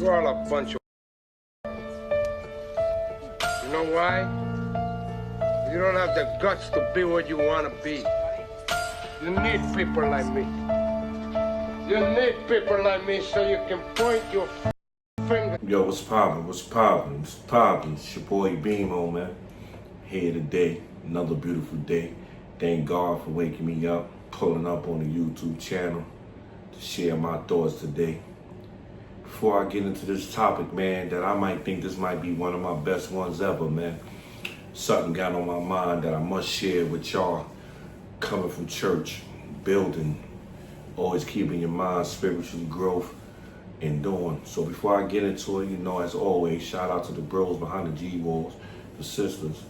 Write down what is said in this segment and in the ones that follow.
You're all a bunch of... You know why? You don't have the guts to be what you want to be. You need people like me. You need people like me so you can point your finger. Yo, what's poppin'? What's poppin'? What's poppin'? It's your boy Beamo, man. Here today, another beautiful day. Thank God for waking me up, pulling up on the YouTube channel to share my thoughts today. Before I get into this topic, man, that I might think this might be one of my best ones ever, man. Something got on my mind that I must share with y'all coming from church, building, always keeping your mind spiritually growth and doing. So before I get into it, you know, as always, shout out to the bros behind the G-Walls, the sisters.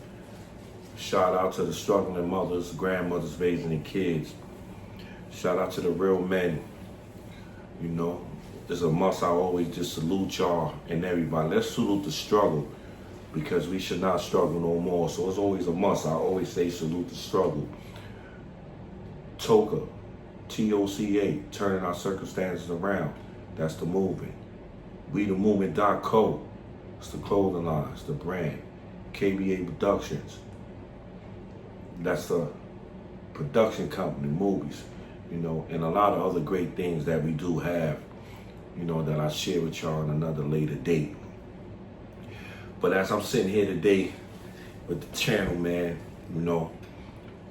Shout out to the struggling mothers, grandmothers raising their kids. Shout out to the real men. You know, it's a must. I always just salute y'all and everybody. Let's salute the struggle because we should not struggle no more. So it's always a must. I always say salute the struggle. TOCA, T-O-C-A, turning our circumstances around. That's the movement. We the movement.co. It's the clothing line, it's the brand. KBA Productions. That's the production company, movies, you know, and a lot of other great things that we do have, you know, that I share with y'all on another later date. But as I'm sitting here today with the channel, man, you know,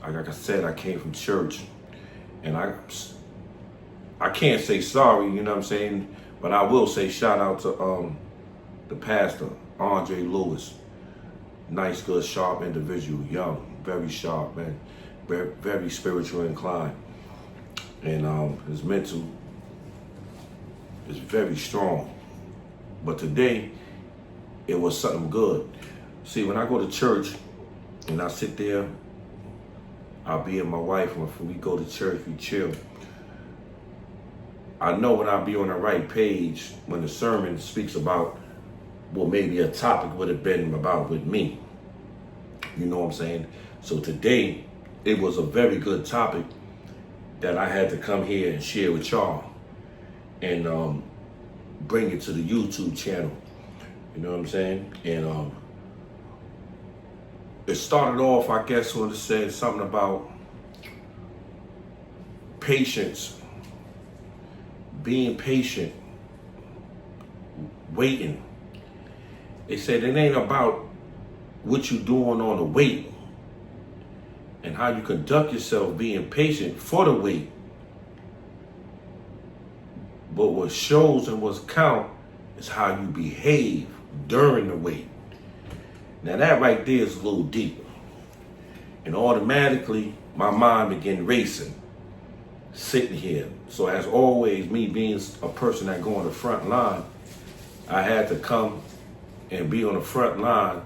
like I said, I came from church, and I can't say sorry, you know what I'm saying, but I will say shout out to the pastor, Andre Lewis. Nice, good, sharp individual, young, very sharp, man, very spiritual inclined, and his mental is very strong. But today, it was something good. See, when I go to church and I sit there, I'll be with my wife, when we go to church, we chill. I know when I'll be on the right page when the sermon speaks about what maybe a topic would have been about with me. You know what I'm saying? So today, it was a very good topic that I had to come here and share with y'all and bring it to the YouTube channel. You know what I'm saying? And it started off, I guess, when it said something about patience, being patient, waiting. It said it ain't about what you doing on the wait and how you conduct yourself being patient for the wait. But what shows and what counts is how you behave during the wait. Now that right there is a little deep. And automatically my mind began racing, sitting here. So as always, me being a person that go on the front line, I had to come and be on the front line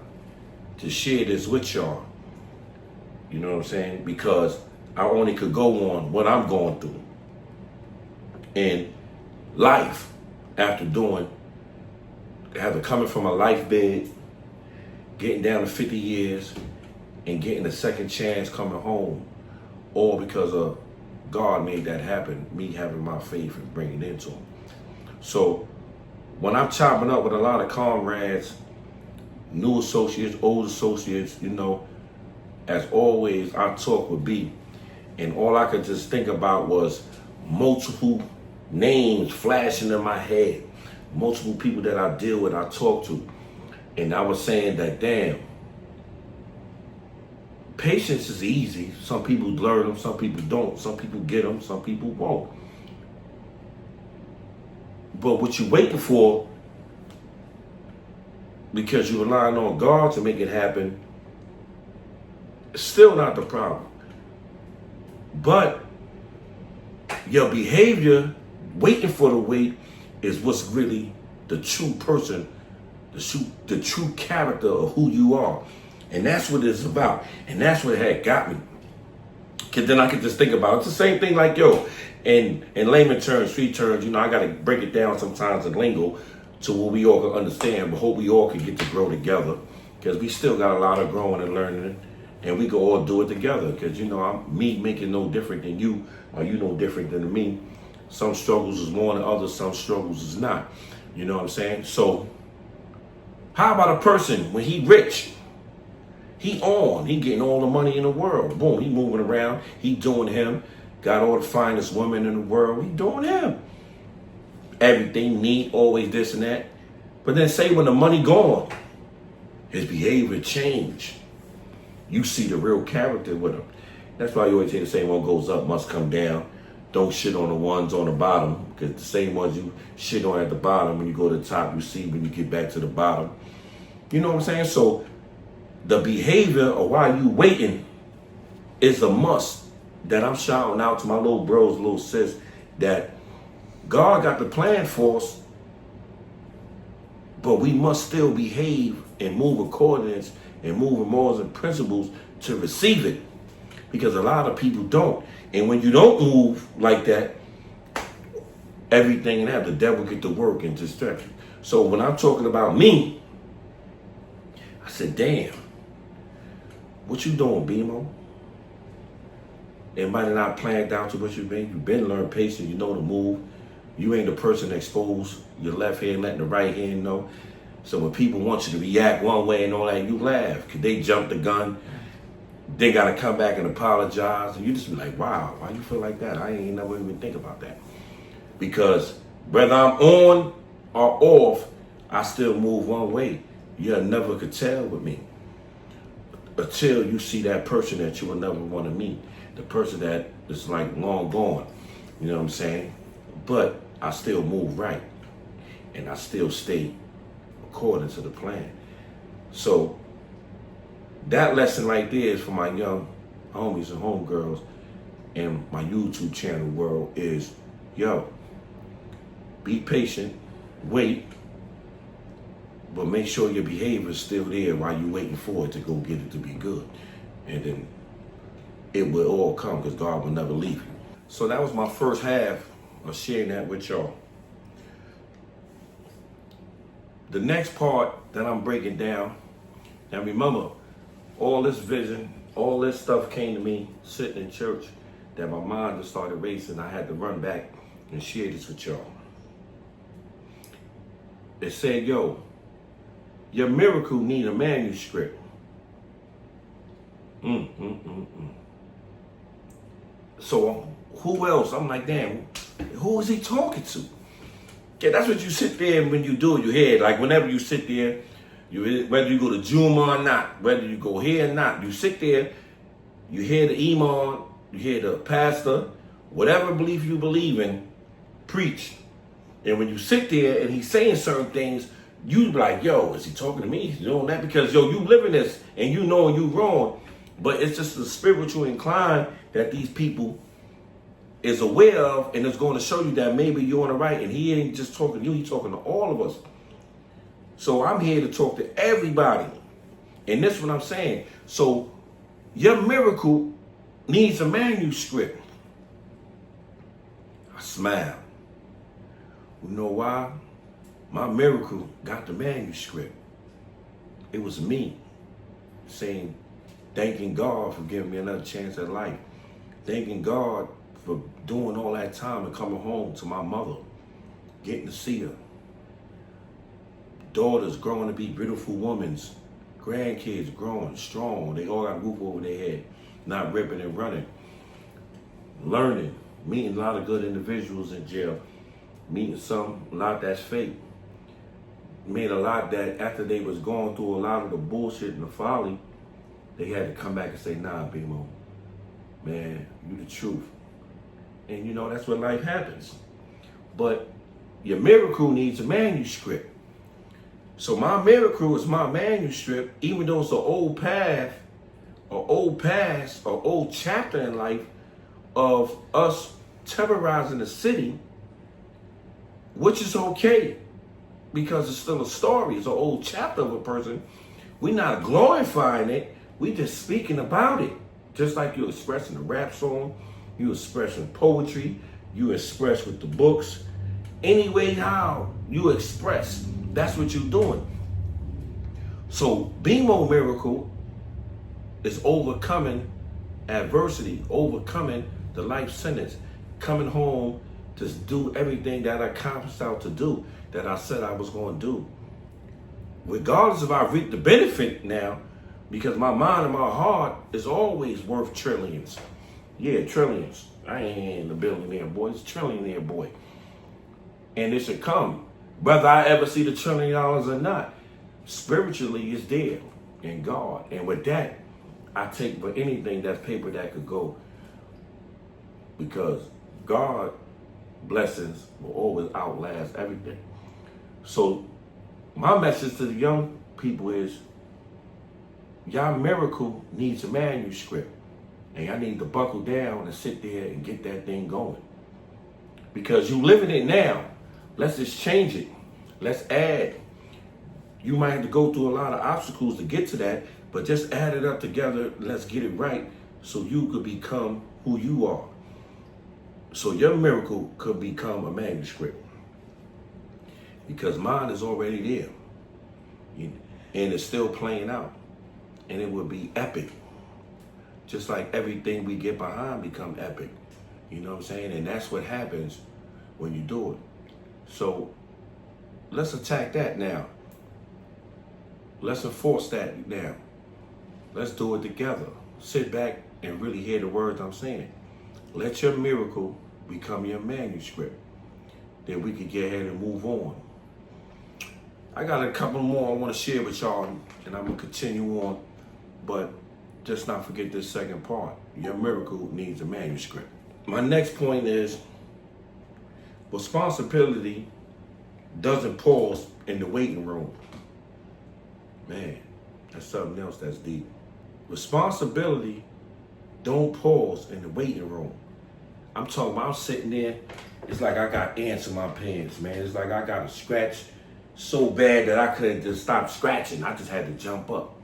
to share this with y'all. You know what I'm saying? Because I only could go on what I'm going through. And life, after coming from a life bed, getting down to 50 years, and getting a second chance coming home, all because of God made that happen, me having my faith and bringing it into him. So when I'm chopping up with a lot of comrades, new associates, old associates, you know, as always, I talk with B, and all I could just think about was multiple names flashing in my head, multiple people that I deal with, I talk to, and I was saying that, damn, patience is easy. Some people learn them, some people don't, some people get them, some people won't. But what you're waiting for, because you're relying on God to make it happen, it's still not the problem. But your behavior, waiting for the wait, is what's really the true person, the true character of who you are. And that's what it's about. And that's what had got me. Because then I could just think about it. It's the same thing like, yo, in layman terms, street terms, you know, I got to break it down sometimes in lingo to what we all can understand, but hope we all can get to grow together, because we still got a lot of growing and learning, and we can all do it together, because, you know, me making no different than you, or you no different than me. Some struggles is more than others, some struggles is not. You know what I'm saying? So how about a person when he rich? He getting all the money in the world. Boom, he moving around. He doing him. Got all the finest women in the world. He doing him. Everything neat, always this and that. But then say when the money gone, his behavior change. You see the real character with him. That's why you always hear the same one goes up must come down. Don't shit on the ones on the bottom, because the same ones you shit on at the bottom, when you go to the top, you see when you get back to the bottom. You know what I'm saying? So the behavior of why you waiting is a must that I'm shouting out to my little bros, little sis, that God got the plan for us, but we must still behave and move accordance and move in morals and principles to receive it. Because a lot of people don't. And when you don't move like that, everything in that, the devil get to work and distract you. So when I'm talking about me, I said, damn, what you doing, BMO? It might have not planned out to what you've been. You've been learned patience, you know the move. You ain't the person exposed your left hand, letting the right hand know. So when people want you to react one way and all that, you laugh. Cause they jumped the gun. They got to come back and apologize. And you just be like, wow, why you feel like that? I ain't never even think about that. Because whether I'm on or off, I still move one way. You never could tell with me until you see that person that you will never want to meet. The person that is like long gone. You know what I'm saying? But I still move right. And I still stay according to the plan. So that lesson right there is for my young homies and homegirls in my YouTube channel world is, yo, be patient, wait, but make sure your behavior is still there while you're waiting for it to go get it to be good. And then it will all come because God will never leave you. So that was my first half of sharing that with y'all. The next part that I'm breaking down, now remember, all this vision, all this stuff came to me sitting in church that my mind just started racing. I had to run back and share this with y'all. It said, yo, your miracle need a manuscript. So who else? I'm like, damn, who is he talking to? Yeah, that's what you sit there and when you do it, you hear it. Like whenever you sit there, whether you go to Juma or not, whether you go here or not, you sit there, you hear the imam, you hear the pastor, whatever belief you believe in, preach. And when you sit there and he's saying certain things, you be like, yo, is he talking to me? He's doing that? Because, yo, you living this and you know you wrong. But it's just the spiritual incline that these people is aware of, and it's going to show you that maybe you're on the right. And he ain't just talking to you, he's talking to all of us. So I'm here to talk to everybody. And this is what I'm saying. So your miracle needs a manuscript. I smile. You know why? My miracle got the manuscript. It was me saying, thanking God for giving me another chance at life. Thanking God for doing all that time and coming home to my mother, getting to see her. Daughters growing to be beautiful women, grandkids growing strong. They all got a roof over their head, not ripping and running. Learning, meeting a lot of good individuals in jail, meeting a lot that's fake. Made a lot that after they was going through a lot of the bullshit and the folly, they had to come back and say, nah, BMO, man, you the truth. And you know, that's what life happens. But your miracle needs a manuscript. So my miracle is my manuscript, even though it's an old path, or old past, or old chapter in life of us terrorizing the city, which is okay, because it's still a story. It's an old chapter of a person. We're not glorifying it. We just speaking about it. Just like you expressing a rap song, you expressing poetry, you express with the books. Any way how you express, that's what you're doing. So BMO miracle is overcoming adversity, overcoming the life sentence, coming home to do everything that I accomplished out to do. that I said I was going to do. Regardless if I reap the benefit now, because my mind and my heart is always worth trillions. Yeah, trillions. I ain't a billionaire boy, it's a trillionaire boy. And it should come. Whether I ever see the $1 trillion or not, spiritually it's there in God. And with that, I take for anything that's paper that could go. Because God blessings will always outlast everything. So my message to the young people is, y'all miracle needs a manuscript. And y'all need to buckle down and sit there and get that thing going. Because you living it now. Let's just change it. Let's add. You might have to go through a lot of obstacles to get to that, but just add it up together. Let's get it right so you could become who you are. So your miracle could become a manuscript. Because mine is already there. And it's still playing out. And it will be epic. Just like everything we get behind become epic. You know what I'm saying? And that's what happens when you do it. So let's attack that now. Let's enforce that now. Let's do it together. Sit back and really hear the words I'm saying. Let your miracle become your manuscript. Then we can get ahead and move on. I got a couple more I want to share with y'all, and I'm going to continue on. But just not forget this second part. Your miracle needs a manuscript. My next point is, responsibility doesn't pause in the waiting room. Man, that's something else that's deep. Responsibility don't pause in the waiting room. I'm talking about I'm sitting there, it's like I got ants in my pants, man. It's like I got a scratch so bad that I couldn't just stop scratching. I just had to jump up.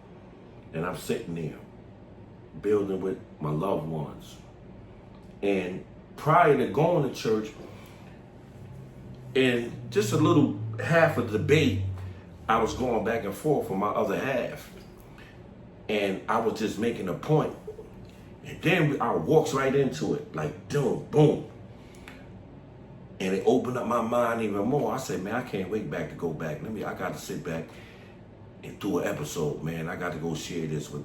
And I'm sitting there, building with my loved ones. And prior to going to church, in just a little half of the debate, I was going back and forth with my other half. And I was just making a point. And then I walks right into it, like, boom, boom. And it opened up my mind even more. I said, man, I can't wait back to go back. I got to sit back and do an episode, man. I got to go share this with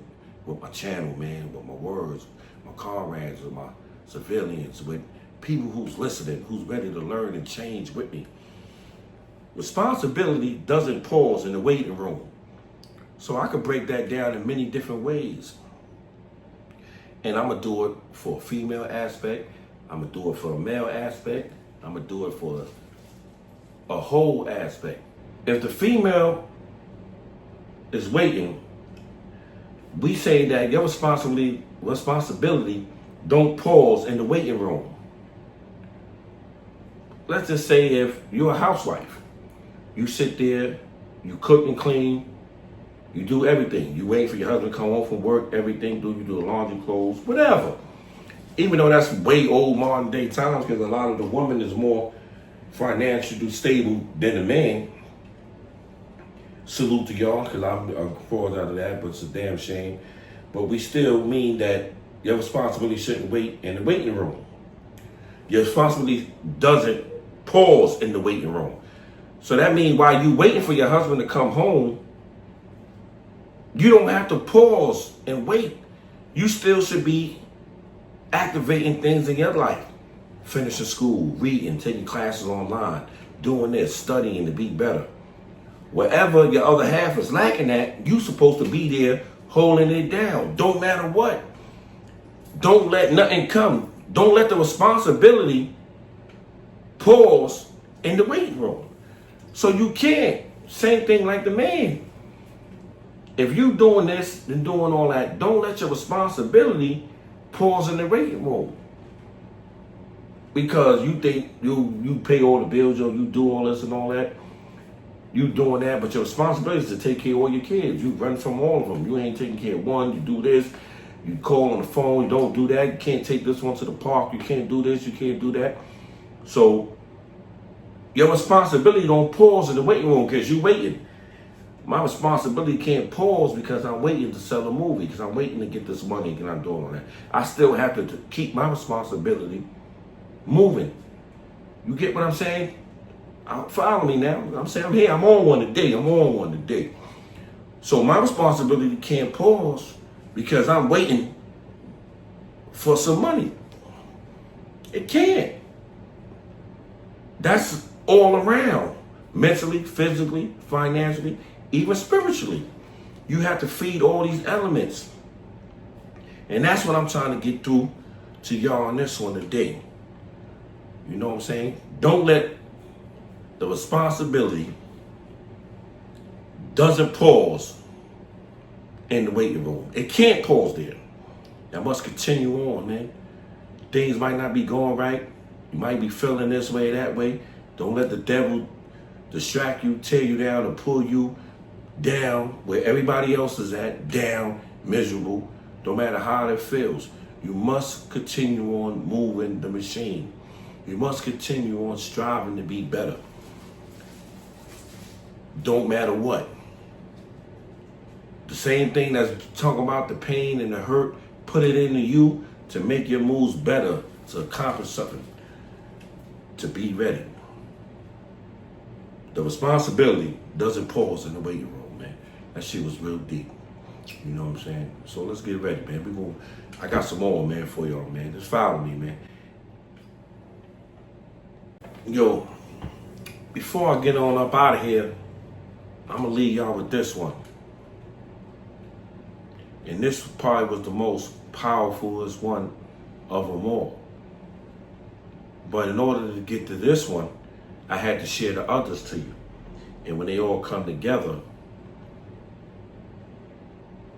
my channel, man, with my words, my comrades, with my civilians, with people who's listening, who's ready to learn and change with me. Responsibility doesn't pause in the waiting room. So I could break that down in many different ways. And I'm going to do it for a female aspect. I'm going to do it for a male aspect. I'm going to do it for a whole aspect. If the female is waiting, we say that your responsibility don't pause in the waiting room. Let's just say if you're a housewife, you sit there, you cook and clean, you do everything. You wait for your husband to come home from work, everything, you do the laundry, clothes, whatever. Even though that's way old modern day times, because a lot of the woman is more financially stable than the man. Salute to y'all, because I'm crawled out of that, but it's a damn shame. But we still mean that your responsibility shouldn't wait in the waiting room. Your responsibility doesn't pause in the waiting room. So that means while you waiting for your husband to come home, you don't have to pause and wait. You still should be activating things in your life. Finishing school, reading, taking classes online, doing this, studying to be better. Wherever your other half is lacking at, you supposed to be there holding it down. Don't matter what. Don't let nothing come. Don't let the responsibility pause in the waiting room. So you can't. Same thing like the man. If you doing this and doing all that, don't let your responsibility pause in the waiting room. Because you think you pay all the bills, you do all this and all that. You doing that, but your responsibility is to take care of all your kids. You run from all of them. You ain't taking care of one. You do this. You call on the phone. You don't do that. You can't take this one to the park. You can't do this. You can't do that. So your responsibility don't pause in the waiting room because you waiting. My responsibility can't pause because I'm waiting to sell a movie, because I'm waiting to get this money and I'm doing all that. I still have to keep my responsibility moving. You get what I'm saying? Follow me now. I'm saying I'm here. I'm on one today. So my responsibility can't pause because I'm waiting for some money. It can't. That's all around. Mentally, physically, financially, even spiritually. You have to feed all these elements. And that's what I'm trying to get through to y'all on this one today. You know what I'm saying? Don't let the responsibility doesn't pause in the waiting room. It can't pause there. I must continue on, man. Things might not be going right. You might be feeling this way, that way. Don't let the devil distract you, tear you down, and pull you down where everybody else is at, down, miserable, no matter how it feels. You must continue on moving the machine. You must continue on striving to be better. Don't matter what. The same thing that's talking about the pain and the hurt, put it into you to make your moves better, to accomplish something, to be ready. The responsibility doesn't pause in the waiting room, man. That shit was real deep. You know what I'm saying? So let's get ready, man. I got some more, man, for y'all, man. Just follow me, man. Yo, before I get on up out of here, I'm gonna leave y'all with this one. And this probably was the most powerful one of them all. But in order to get to this one, I had to share the others to you. And when they all come together,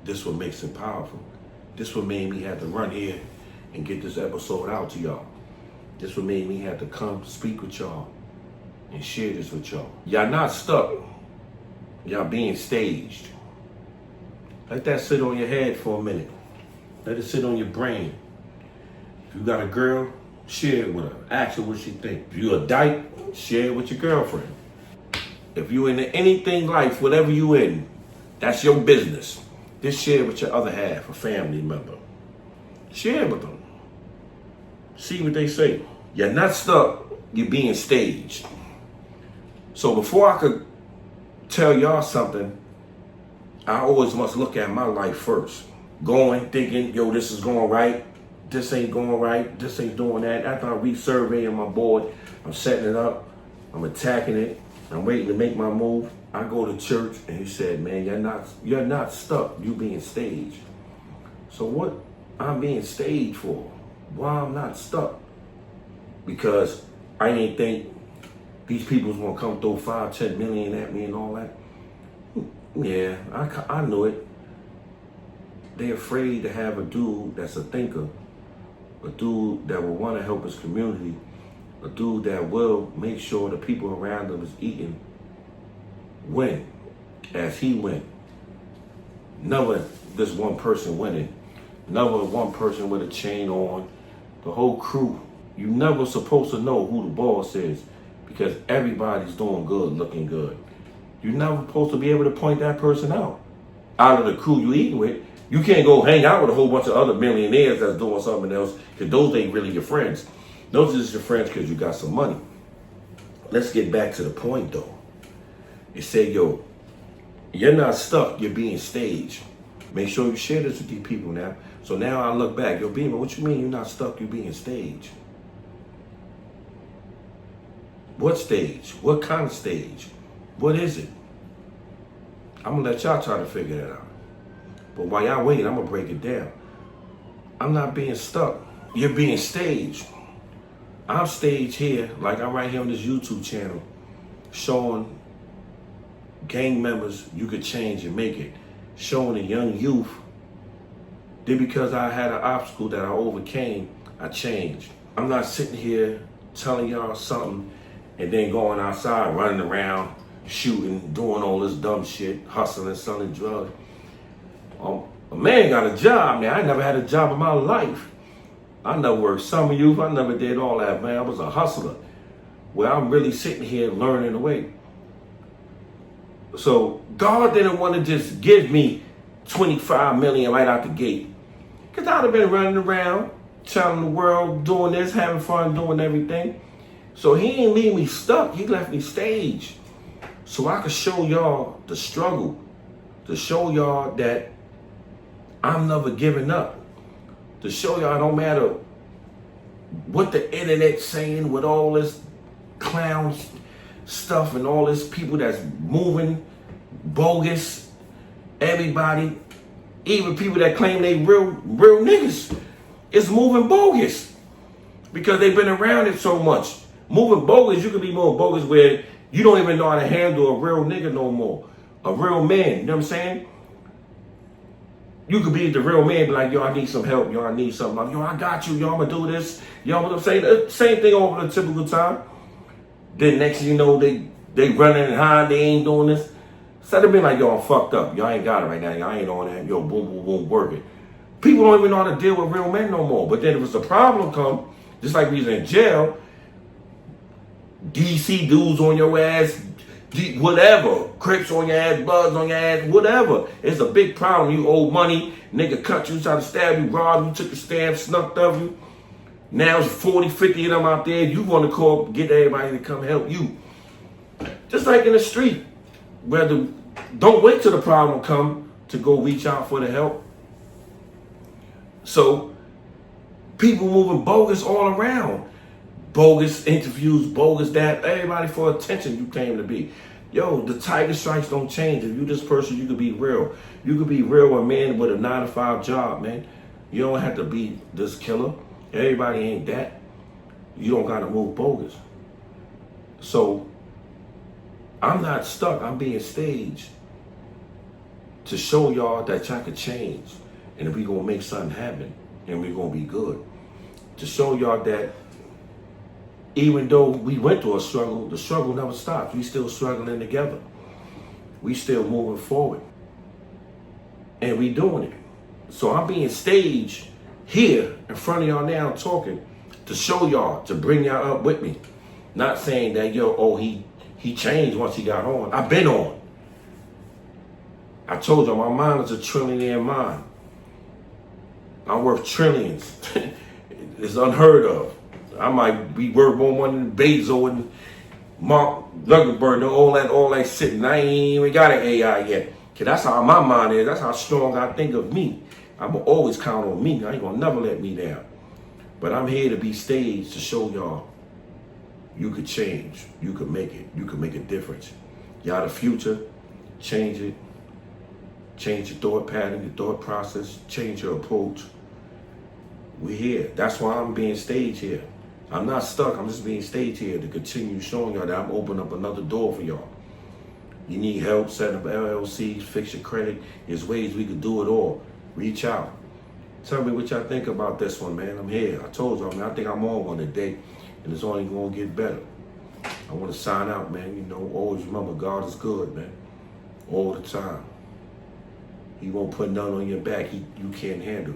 this what makes it powerful. This what made me have to run here and get this episode out to y'all. This what made me have to come speak with y'all and share this with y'all. Y'all not stuck. Y'all being staged. Let that sit on your head for a minute. Let it sit on your brain. If you got a girl, share it with her. Ask her what she think. If you a dyke, share it with your girlfriend. If you into anything life, whatever you in, that's your business. Just share it with your other half, a family member. Share it with them. See what they say. You're not stuck, you're being staged. So before I could tell y'all something, I always must look at my life first. Going, thinking, yo, this is going right. This ain't going right. This ain't doing that. After I resurveying my board, I'm setting it up. I'm attacking it. I'm waiting to make my move. I go to church and he said, man, you're not stuck. You being staged. So what I'm being staged for? Why I'm not stuck? Because I ain't think these people's gonna come throw 5-10 million at me and all that. Yeah, I knew it. They're afraid to have a dude that's a thinker, a dude that will want to help his community, a dude that will make sure the people around him is eating, win as he win. Never this one person winning. Never one person with a chain on. The whole crew. You never supposed to know who the boss is because everybody's doing good, looking good. You're never supposed to be able to point that person out of the crew you eating with. You can't go hang out with a whole bunch of other millionaires that's doing something else because those ain't really your friends. Those are just your friends because you got some money. Let's get back to the point though. It said, yo, you're not stuck, you're being staged. Make sure you share this with these people now. So now I look back, yo, Beamer, what you mean you're not stuck, you're being staged? What stage? What kind of stage? What is it? I'm gonna let y'all try to figure that out. But while y'all waiting, I'm gonna break it down. I'm not being stuck. You're being staged. I'm staged here, like I'm right here on this YouTube channel, showing gang members you could change and make it. Showing the young youth that because I had an obstacle that I overcame, I changed. I'm not sitting here telling y'all something and then going outside, running around, shooting, doing all this dumb shit, hustling, selling drugs. A man got a job, man. I never had a job in my life. I never worked summer youth. I never did all that, man. I was a hustler. Where I'm really sitting here learning away. So God didn't want to just give me 25 million right out the gate. Because I'd have been running around, telling the world, doing this, having fun, doing everything. So he ain't leave me stuck. He left me stage so I could show y'all the struggle, to show y'all that I'm never giving up, to show y'all no matter what the internet's saying with all this clown stuff and all this people that's moving bogus, everybody, even people that claim they real niggas, is moving bogus because they've been around it so much. Moving bogus, you can be moving bogus where you don't even know how to handle a real nigga no more. A real man, you know what I'm saying? You could be the real man, be like, yo, I need some help, yo, I need something. Like, yo, I got you, yo, I'm gonna do this. Yo, what I'm saying? Same thing over the typical time. Then next thing you know, they running and hiding, they ain't doing this. Instead of being like, yo, I'm fucked up. Y'all ain't got it right now. Y'all ain't on that. Yo, boom, boom, boom, working. People don't even know how to deal with real men no more. But then if it's a problem come, just like we was in jail, DC dudes on your ass, whatever, Crips on your ass, Bloods on your ass, whatever. It's a big problem. You owe money, nigga cut you, try to stab you, rob you, took your stamp, snuffed of you. Now it's 40, 50 of them out there. You want to call, get everybody to come help you. Just like in the street, don't wait till the problem come to go reach out for the help. So people moving bogus all around. Bogus interviews, bogus that, everybody for attention you claim to be. Yo, the tiger strikes don't change. If you this person, you could be real. You could be real a man with a 9-to-5 job, man. You don't have to be this killer. Everybody ain't that. You don't gotta move bogus. So I'm not stuck. I'm being staged to show y'all that y'all could change, and we gonna make something happen, and we gonna be good. To show y'all that even though we went through a struggle, the struggle never stops. We still struggling together. We still moving forward, and we doing it. So I'm being staged here in front of y'all now, talking to show y'all, to bring y'all up with me. Not saying that, yo, oh, he changed once he got on. I've been on. I told y'all, my mind is a trillionaire mind. I'm worth trillions. It's unheard of. I might be worth more money than Bezos and Mark Zuckerberg and all that shit. And I ain't even got an AI yet. Cause that's how my mind is. That's how strong I think of me. I'm gonna always count on me. I ain't gonna never let me down. But I'm here to be staged to show y'all you could change. You could make it. You could make a difference. Y'all the future. Change it. Change your thought pattern, your thought process. Change your approach. We're here. That's why I'm being staged here. I'm not stuck. I'm just being staged here to continue showing y'all that I'm opening up another door for y'all. You need help setting up LLCs, fix your credit. There's ways we can do it all. Reach out. Tell me what y'all think about this one, man. I'm here. I told y'all, man, I think I'm on one today, and it's only going to get better. I want to sign out, man. You know, always remember, God is good, man. All the time. He won't put none on your back you can't handle.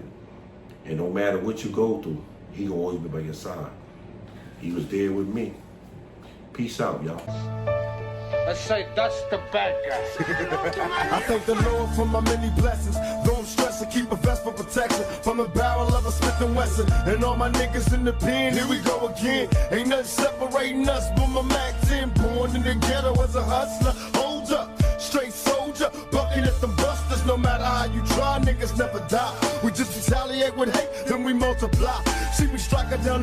And no matter what you go through, he will always be by your side. He was there with me. Peace out, y'all. Let's say that's the bad guy. I thank the Lord for my many blessings. Though I'm stressing, keep a vest for protection from the barrel of a Smith & Wesson. And all my niggas in the pen, here we go again. Ain't nothing separating us but my Mac 10. Born in the ghetto as a hustler. Hold up, straight soldier, bucking at the busters. No matter how you try, niggas never die. We just retaliate with hate, then we multiply. See me striker down the